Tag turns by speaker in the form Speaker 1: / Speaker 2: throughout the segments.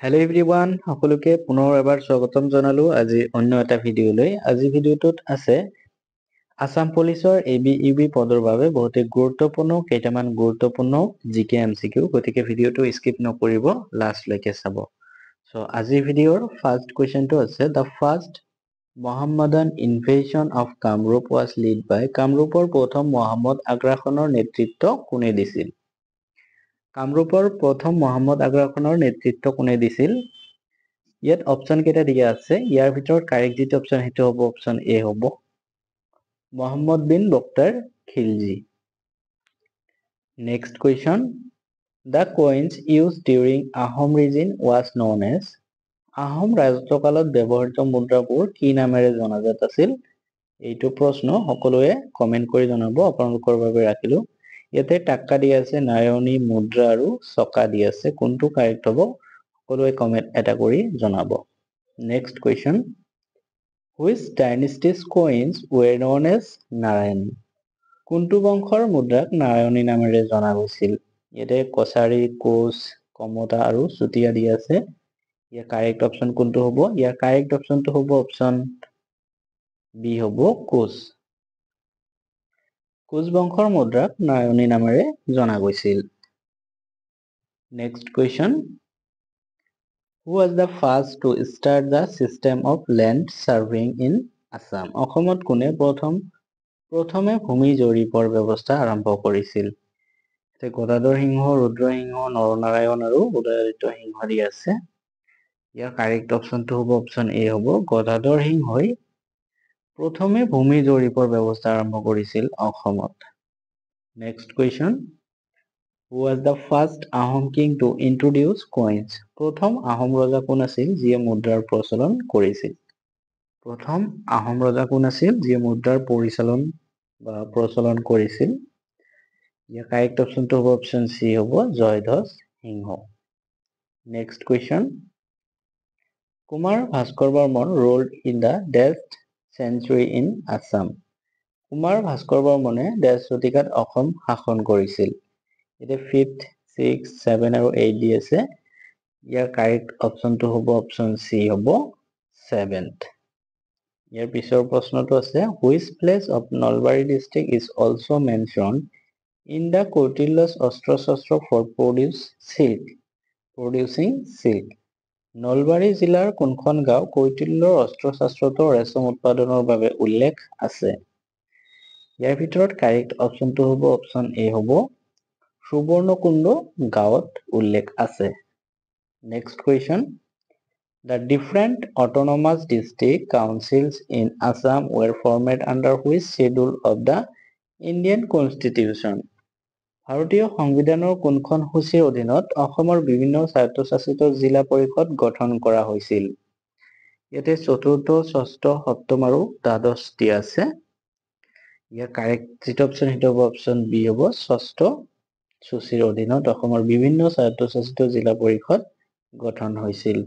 Speaker 1: Hello everyone, সকলোকে পুনৰ এবাৰ স্বাগতম জনালো আজি অন্য এটা ভিডিঅলৈ। আজি ভিডিঅটোত আছে আসাম পুলিচৰ ABUB পদৰ বাবে বহুতে গুৰুত্বপূৰ্ণ কেইটামান গুৰুত্বপূৰ্ণ জিকে এমসিকিউ, গতিকে ভিডিঅটো স্কিপ নকৰিব, লাষ্ট লৈকে চাব। সো আজি ভিডিঅৰ ফাৰ্স্ট কোৱেশ্চনটো আছে the first Mohammedan invasion of Kamrup was led by কামৰূপৰ প্ৰথম মহম্মদ আগ্ৰাসনৰ নেতৃত্ব কোনে দিছিল? কামৰূপৰ প্ৰথম মহম্মদ আগ্ৰাসনৰ নেতৃত্ব কোনে দিছিল? ইয়াত অপচন কেইটা দিয়া আছে, ইয়াৰ ভিতৰত কাৰেক্ট যিটো অপচন সেইটো হ'ব অপচন এ হ'ব Mohammad bin Bakhtiyar Khilji. Next question, the coins used during Ahom regime was known as Ahom ৰাজত্বকালত ব্যৱহৃত মুদ্ৰাবোৰ কি নামেৰে জনাজাত আছিল? এইটো প্ৰশ্ন সকলোৱে কমেন্ট কৰি জনাব, আপোনালোকৰ বাবে ৰাখিলো। ইয়াতে টাক্কা দিয়া আছে, নায়নী, মুদ্ৰা আৰু চকা দিয়া আছে, কোনটো কাৰেক্ট হ'ব সকলোৱে কমেন্ট এটা কৰি জনাব। Next question, which dynasty's coins were known as Narayan? কোনটো বংশৰ মুদ্ৰাক নাৰায়ণী নামেৰে জনা গৈছিল? ইয়াতে কছাৰী, কোচ, কমতা আৰু চুতীয়া দিয়া আছে। ইয়াৰ কাৰেক্ট অপচন কোনটো হ'ব? ইয়াৰ কাৰেক্ট অপচনটো হ'ব অপচন বি হ'ব কোচ। কোচ বংশৰ মুদ্ৰাক নাৰায়ণী নামেৰে জনা গৈছিল। Next question, who was the first to start the system of land surveying in Assam? অসমত কোনে প্ৰথমে ভূমি জৰীপৰ ব্যৱস্থা আৰম্ভ কৰিছিল? গদাধৰ সিংহ, ৰুদ্ৰসিংহ, নৰনাৰায়ণ আৰু উদয়াদিত্য সিংহ দিয়া আছে। ইয়াৰ কাৰেক্ট অপচনটো হ'ব অপচন এ হ'ব গদাধৰ সিংহই প্ৰথমে ভূমি জৰীপৰ ব্যৱস্থা আৰম্ভ কৰিছিল অসমত। Next question, who was the first Ahom king to introduce coins? প্ৰথম আহোম ৰজা কোন আছিল যিয়ে মুদ্ৰাৰ প্ৰচলন কৰিছিল? প্ৰথম আহোম ৰজা কোন আছিল যিয়ে মুদ্ৰাৰ প্ৰচলন কৰিছিল? ইয়াৰ কাৰেক্ট অপচনটো হ'ব অপচন চি হ'ব Jayadhwaj Singha. Next question, Kumar Bhaskar Barman ruled in the death century in Assam. Kumar Bhaskar বৰ্মনে দেশ শতিকাত অসম শাসন কৰিছিল। এতিয়া 5th, 6th, 7 আৰু 8 দি আছে। ইয়াৰ কাৰেক্ট অপচনটো হ'ব অপচন চি হ'ব 7th। ইয়াৰ পিছৰ প্ৰশ্নটো আছে, which place of Nalbari district is also mentioned in the Kautilya's Astra-Shastra for producing silk? Nalbari জিলাৰ কোনখন গাঁও কৈটিল্যৰ অস্ত্ৰ-শস্ত্ৰত ৰেচম উৎপাদনৰ বাবে উল্লেখ আছে? ইয়াৰ ভিতৰত কাৰেক্ট অপচনটো হ'ব অপচন এ হ'ব সুবৰ্ণকুণ্ড গাঁৱত উল্লেখ আছে। Next question, the different autonomous district councils in Assam were formed under which schedule of the Indian Constitution? ভাৰতীয় সংবিধানৰ কোনখন সূচীৰ অধীনত অসমৰ বিভিন্ন স্বায়ত্তশাসিত জিলা পৰিষদ গঠন কৰা হৈছিল? ইয়াতে 4ৰ্থ, 6ষ্ঠ, 7ম আৰু দ্বাদশ দিয়া আছে। ইয়াৰ কাৰেক্ট যিটো অপচন সেইটো হ'ব অপচন বি হ'ব 6ষ্ঠ সূচীৰ অধীনত অসমৰ বিভিন্ন স্বায়ত্তশাসিত জিলা পৰিষদ গঠন হৈছিল।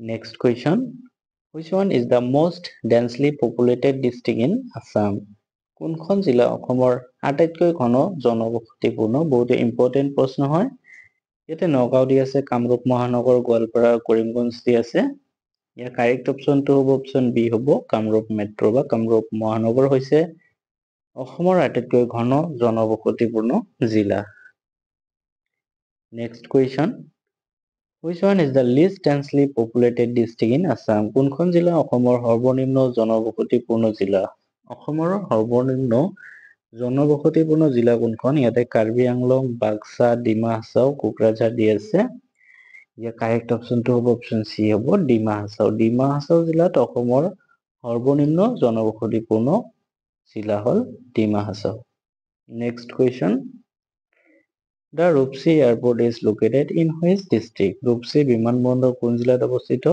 Speaker 1: Next question, which one is the most densely populated district in Assam? কোনখন জিলা অসমৰ আটাইতকৈ ঘন জনবসতিপূৰ্ণ? বহুতো ইম্পৰ্টেণ্ট প্ৰশ্ন হয়। ইয়াতে নগাঁও দি আছে, কামৰূপ মহানগৰ, গোৱালপাৰা, কৰিমগঞ্জ দি আছে। ইয়াৰ কাৰেক্ট অপচনটো হ'ব অপচন বি হ'ব কামৰূপ মেট্ৰ' বা কামৰূপ মহানগৰ হৈছে অসমৰ আটাইতকৈ ঘন জনবসতিপূৰ্ণ জিলা। Next question, which one is the least densely populated district in Assam? কোনখন জিলা অসমৰ সৰ্বনিম্ন জনবসতিপূৰ্ণ জিলা? অসমৰ সৰ্বনিম্ন জনবসতিপূৰ্ণ জিলা কোনখন? ইয়াতে কাৰ্বি আংলং, বাক্সা, ডিমা হাছাও, কোকৰাঝাৰ দি আছে। ইয়াৰ কাৰেক্ট অপচনটো হ'ব অপচন চি হ'ব ডিমা হাছাও। ডিমা হাছাও জিলাত অসমৰ সৰ্বনিম্ন জনবসতিপূৰ্ণ জিলা হ'ল Dima Hasao. Next question, the Rupsi airport is located in which district? ৰূপসী বিমানবন্দৰ কোন জিলাত অৱস্থিত?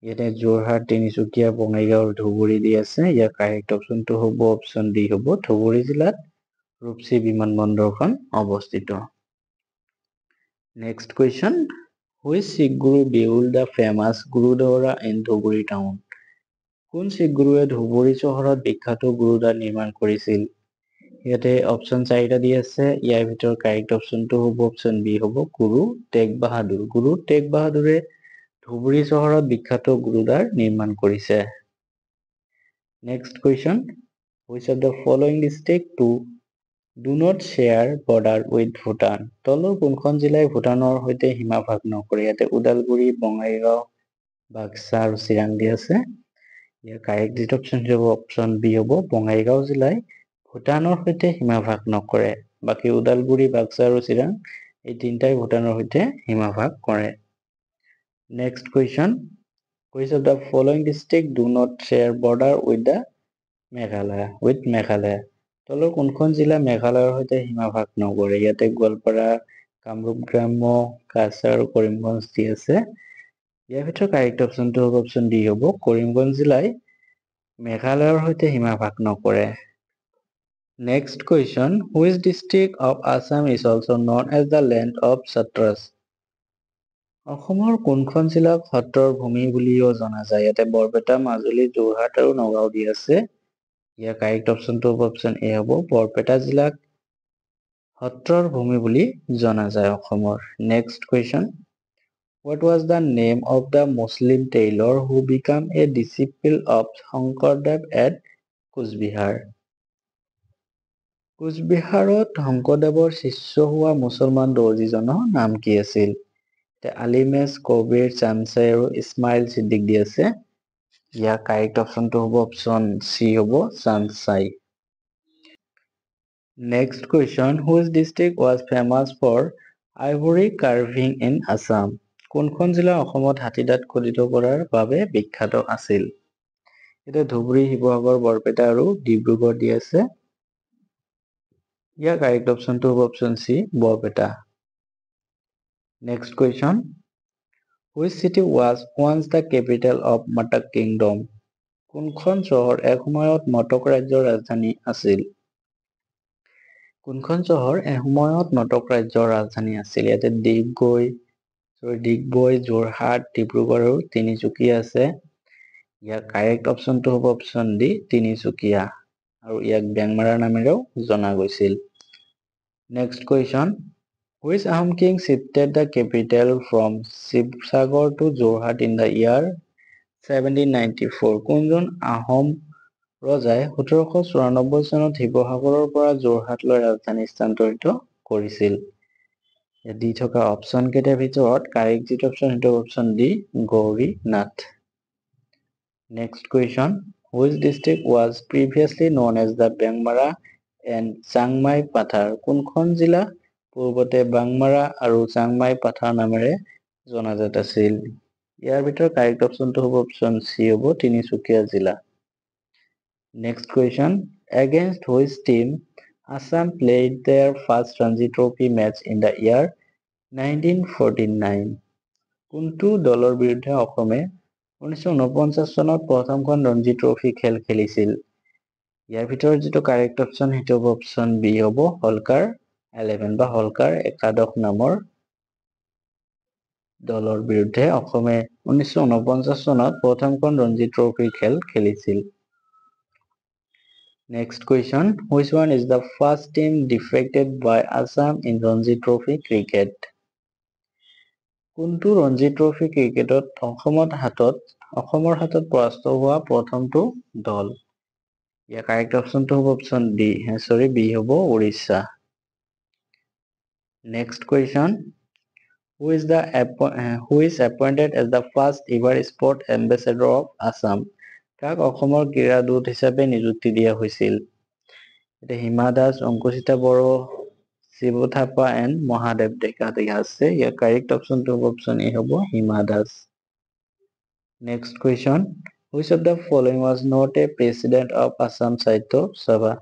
Speaker 1: ইয়াতে যোৰহাট, তিনিচুকীয়া, বঙাইগাঁও, ধুবুৰী দি আছে। ইয়াৰ কাৰেক্ট অপচনটো হ'ব অপচন ডি হ'ব ধুবুৰী জিলাত ৰূপসী বিমানবন্দৰখন অৱস্থিত। Next question, which Sikh Guru built the famous Gurudwara in Dhuburi town? কোন শিখ গুৰুৱে ধুবুৰী চহৰত বিখ্যাত গুৰুদ্বাৰ নিৰ্মাণ কৰিছিল? ইয়াতে অপশন 4টা দি আছে ইয়াৰ ভিতৰত কাৰেক্ট অপশনটো হ'ব অপশন বি হ'ব গুৰু টেগ বাহাদুৰ গুৰু টেগ বাহাদুৰে ধুবুৰী চহৰত বিখ্যাত গুৰুদ্বাৰ নিৰ্মাণ কৰিছে next question which of the following district do not share border with Bhutan তলৰ কোনখন জিলাই ভূটানৰ সৈতে সীমা ভাগ নকৰে ইয়াতে ওদালগুৰি বঙাইগাঁও বাক্সা আৰু চিৰাং দি আছে ইয়াৰ কাৰেক্ট যিটো অপশন হ'ব অপশন বি হ'ব বঙাইগাঁও জিলাই ভূটানৰ সৈতে সীমা ভাগ নকৰে বাকি ওদালগুৰি বাক্সা আৰু চিৰাং এই তিনিটাই ভূটানৰ সৈতে সীমা ভাগ কৰে next question which of the following district do not share border with the Meghalaya তলৰ কোনখন জিলা মেঘালয়ৰ সৈতে সীমা ভাগ নকৰে ইয়াতে গোৱালপাৰা কামৰূপ গ্ৰাম্য কাছাৰ আৰু কৰিমগঞ্জ দি আছে ইয়াৰ ভিতৰত কাৰেক্ট অপশনটো হ'ব অপশন ডি হ'ব কৰিমগঞ্জ জিলাই মেঘালয়ৰ সৈতে সীমা ভাগ নকৰে next question which district of Assam is also known as the land of Sattras অসমৰ কোনখন জিলাক সত্ৰৰ ভূমি বুলিও জনা যায় ইয়াতে বৰপেটা মাজুলী যোৰহাট আৰু নগাঁও দি আছে ইয়াৰ কাৰেক্ট অপশনটো হ'ব অপশন এ হ'ব বৰপেটা জিলাক সত্ৰৰ ভূমি বুলি জনা যায় অসমৰ next question what was the name of the Muslim tailor who became a disciple of Shankardev at Cooch Behar কোচবিহাৰত শংকৰদেৱৰ শিষ্য হোৱা মুছলমান দৰ্জীজনৰ নাম কি আছিল আলিমেজ কবিৰ চামচাই আৰু ইছমাইল সিদ্দিক দি আছে ইয়াৰ কাৰেক্ট অপশনটো হ'ব অপশন সি হ'ব চামচাই next question which district was famous for ivory carving in Assam কোনখন জিলা অসমত হাতীদাঁত খোদিত কৰাৰ বাবে বিখ্যাত আছিল এটা ধুবুৰী শিৱসাগৰ বৰপেটা আৰু ডিব্ৰুগড় দি আছে ইয়াৰ কাৰেক্ট অপশনটো হ'ব option C Barpeta next question which city was once the capital of Matak kingdom কোনখন চহৰ এসময়ত মটক ৰাজ্যৰ ৰাজধানী আছিল কোনখন চহৰ এসময়ত মটক ৰাজ্যৰ ৰাজধানী আছিল ইয়াতে ডিগবৈ যোৰহাট ডিব্ৰুগড় আৰু তিনিচুকীয়া আছে ইয়াৰ কাৰেক্ট অপশনটো হ'ব অপশন ডি তিনিচুকীয়া আৰু ইয়াক বেংমাৰা নামেৰেও জনা গৈছিল next question which Ahom king shifted the capital from Shivsagar to Jorhat in the year 1794 কোনজন আহোম ৰজাই 1794 চনত শিৱসাগৰৰ পৰা যোৰহাটলৈ ৰাজধানী স্থানান্তৰিত কৰিছিল দি থকা অপশন কেইটাৰ ভিতৰত কাৰেক্ট যিটো অপশন সেইটো option D Gourinath next question which district was previously known as the Bangmara and Changmai Pathar কোনখন জিলা পূৰ্বতে বাংমাৰা আৰু চাংমাই পাথাৰ নামেৰে জনাজাত আছিল ইয়াৰ ভিতৰত কাৰেক্ট অপশনটো হ'ব অপশন সি হ'ব তিনিচুকীয়া জিলা next question against which team Assam played their first Ranji Trophy match in the year 1949 কোনটো দলৰ বিৰুদ্ধে অসমে 1949 চনত প্ৰথমখন ৰঞ্জী ট্ৰফী খেল খেলিছিল ইয়াৰ ভিতৰত যিটো কাৰেক্ট অপশন সেইটো হ'ব অপশন বি হ'ব হলকাৰ 11 বা হলকাৰ একাদশ নামৰ দলৰ বিৰুদ্ধে অসমে 1949 চনত প্ৰথমখন ৰঞ্জী ট্ৰফী খেল খেলিছিল next question which one is the first team defeated by Assam in Ranji Trophy cricket কোনটো ৰঞ্জী ট্ৰফী ক্ৰিকেটত অসমৰ হাতত পৰাস্ত হোৱা প্ৰথমটো দল ইয়াৰ কাৰেক্ট অপশনটো হ'ব অপশন বি হ'ব Orissa Next question. Who is appointed as the first ever sport ambassador of Assam? কাক অসমৰ ক্ৰীড়া দূত হিচাপে নিযুক্তি দিয়া হৈছিল এটা হিমা দাস অংকুচিতা বড়ো শিৱ থাপা এণ্ড মহাদেৱ ডেকা দিয়া আছে ইয়াৰ কাৰেক্ট অপশনটো হ'ব অপশন এ হ'ব Hima Das next question which of the following was not a president of Assam Sahitya Sabha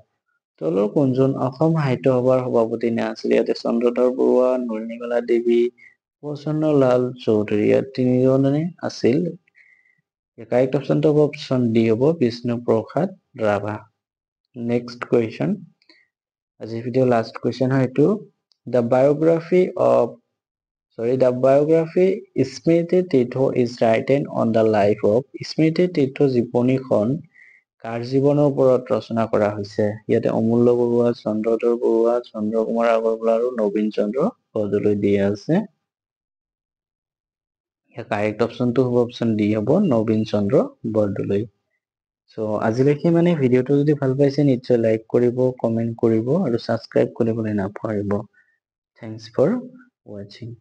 Speaker 1: তলৰ কোনজন অসম সাহিত্য সভাৰ সভাপতি নাছিল ইয়াতে চন্দ্ৰধৰ বৰুৱা নলিনীবালা দেৱী প্ৰসন্নলাল চৌধুৰী ইয়াত তিনিজনে আছিল কাৰেক্ট অপশনটো হ'ব অপশন ডি হ'ব বিষ্ণু প্ৰসাদ ৰাভা নেক্সট কুৱেশ্যন আজিৰ ভিডিঅ' লাষ্ট কুৱেশ্যন হয় এইটো the biography Smriti Tirtha is written on the life of স্মৃতি তীৰ্থ জীৱনীখন কাৰ জীৱনৰ ওপৰত ৰচনা কৰা হৈছে? ইয়াতে অমূল্য বৰুৱা, চন্দ্ৰধৰ বৰুৱা, চন্দ্ৰকুমাৰ আগৰৱালা আৰু নবীন চন্দ্ৰ বৰদলৈ দিয়া আছে। কাৰেক্ট অপশনটো হ'ব অপশন ডি হ'ব নবীন চন্দ্ৰ বৰদলৈ। চ' আজিলৈকে মানে ভিডিঅ'টো যদি ভাল পাইছে নিশ্চয় লাইক কৰিব, কমেন্ট কৰিব আৰু ছাবস্ক্ৰাইব কৰিবলৈ নাপাহৰিব। থেংকছ ফৰ ৱাচিং।